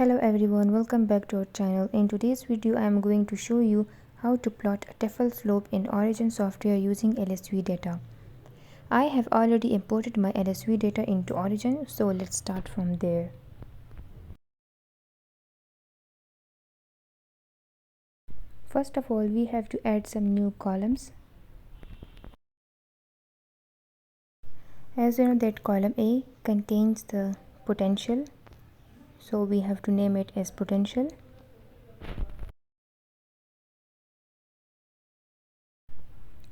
Hello everyone, welcome back to our channel. In today's video I am going to show you how to plot a Tafel slope in Corrosion software using LSV data. I have already imported my LSV data into Corrosion, so let's start from there. First of all, we have to add some new columns. As you know that column A contains the potential, so we have to name it as potential.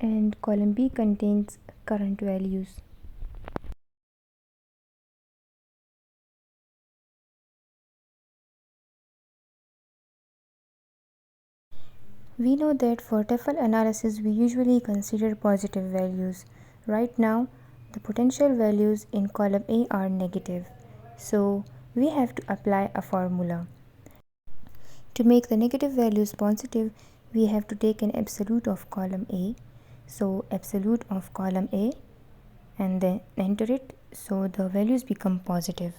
And column B contains current values. We know that for Tafel analysis we usually consider positive values. Right now the potential values in column A are negative, so we have to apply a formula. To make the negative values positive, we have to take an absolute of column A. So absolute of column A and then enter it, so the values become positive.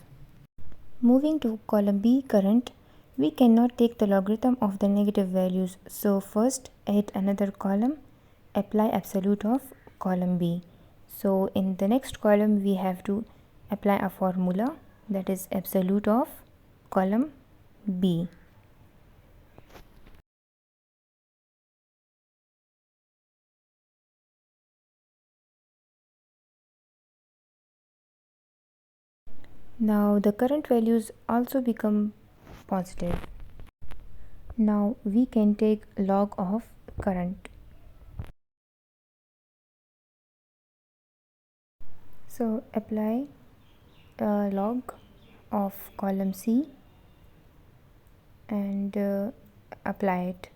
Moving to column B current, we cannot take the logarithm of the negative values, so first add another column, apply absolute of column B. So in the next column we have to apply a formula, that is absolute of column B. Now the current values also become positive. Now we can take log of current. So apply log of column C and apply it.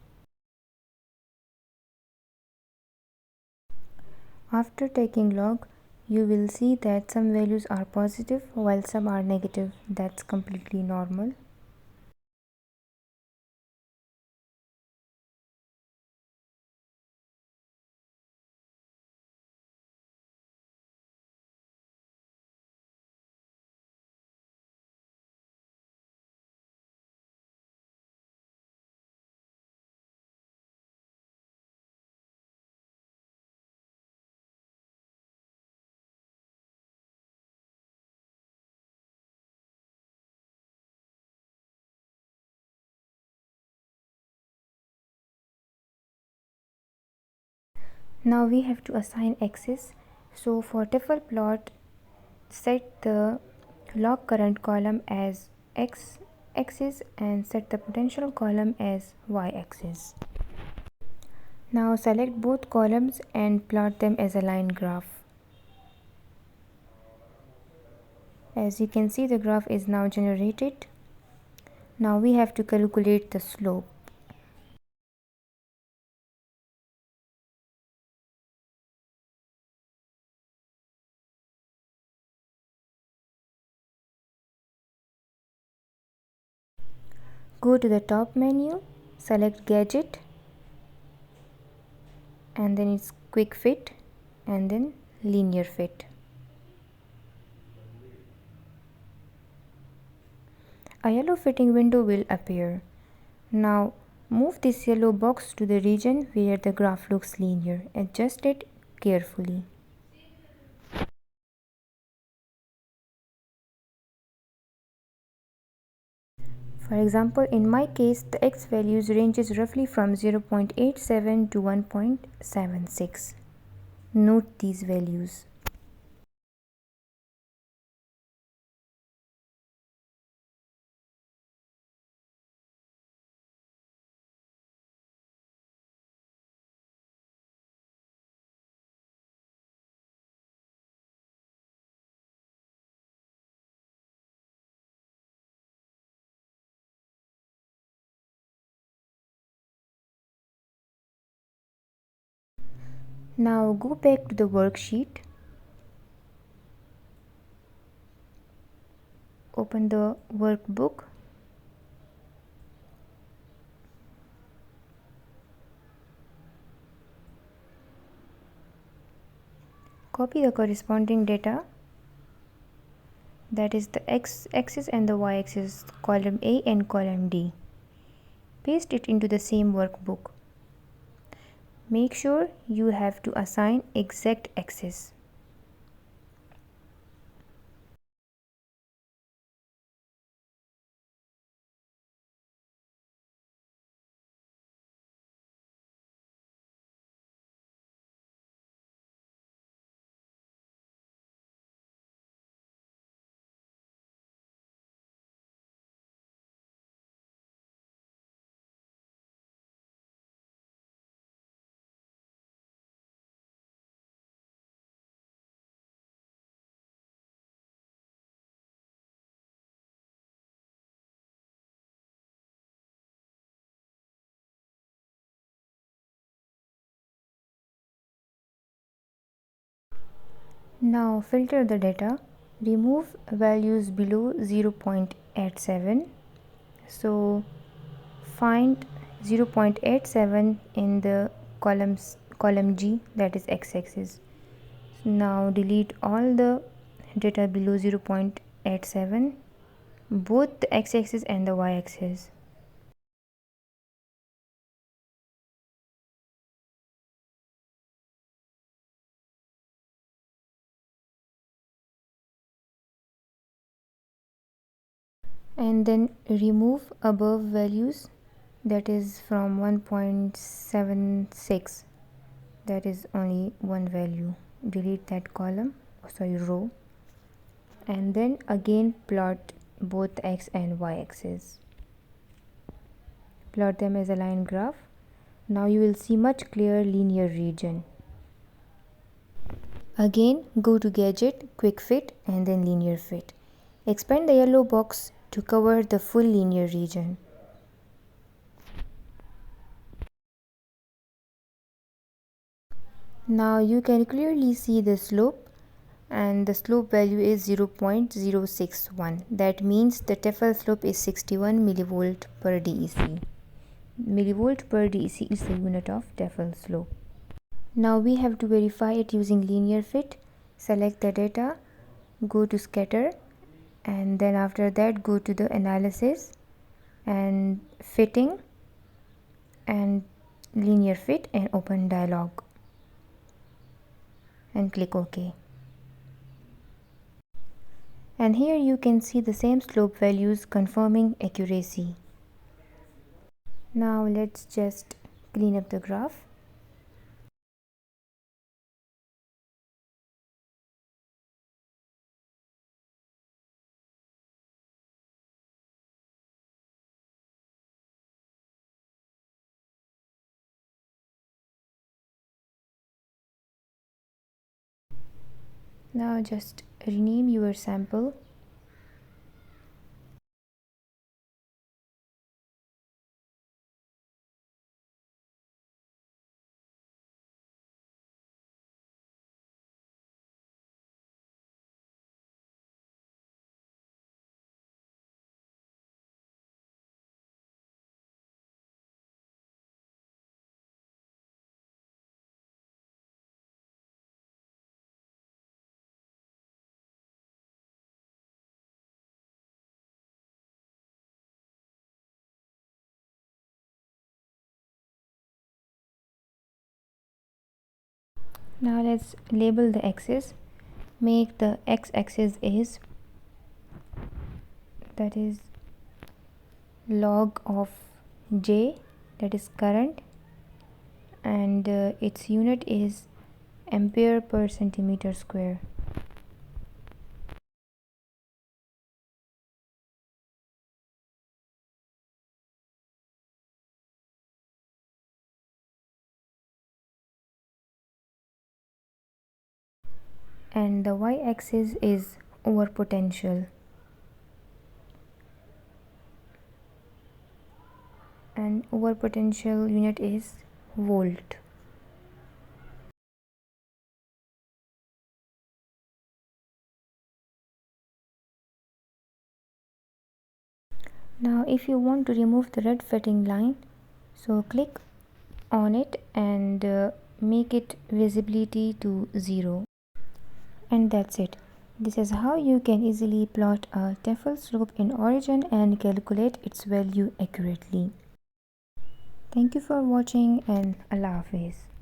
After taking log, you will see that some values are positive while some are negative. That's completely normal. Now we have to assign axis. So for Tafel plot, set the log current column as x axis and set the potential column as y axis. Now select both columns and plot them as a line graph. As you can see, the graph is now generated. Now we have to calculate the slope. Go to the top menu, select gadget and then it's quick fit and then linear fit. A yellow fitting window will appear. Now move this yellow box to the region where the graph looks linear. Adjust it carefully. For example, in my case, the x values ranges roughly from 0.87 to 1.76. Note these values. Now go back to the worksheet. Open the workbook. Copy the corresponding data. that is the x-axis and the y-axis, column A and column D. Paste it into the same workbook. Make sure you have to assign exact axis. Now filter the data. Remove values below 0.87. So find 0.87 in the column G, that is x-axis. Now delete all the data below 0.87, both the x-axis and the y-axis. And then remove above values, that is from 1.76, that is only one value. Delete that row, and then again plot both x and y axis. Plot them as a line graph. Now you will see much clearer linear region. Again go to Gadget, Quick Fit, and then Linear Fit. Expand the yellow box to cover the full linear region. Now you can clearly see the slope, and the slope value is 0.061. That means the Tafel slope is 61 millivolt per DEC. Millivolt per DEC is the unit of Tafel slope. Now we have to verify it using linear fit. Select the data, go to scatter, and then after that go to the analysis and fitting and linear fit, and open dialog and click OK. And here you can see the same slope values confirming accuracy. Now let's just clean up the graph. Now just rename your sample. Now let's label the axis. Make the x-axis is, that is log of J, that is current, and its unit is ampere per centimeter square. And the y-axis is overpotential, and overpotential unit is volt. Now if you want to remove the red fitting line, so click on it and make it visibility to 0, and that's it. This is how you can easily plot a Tafel slope in origin and calculate its value accurately. Thank you for watching and Allah Hafiz.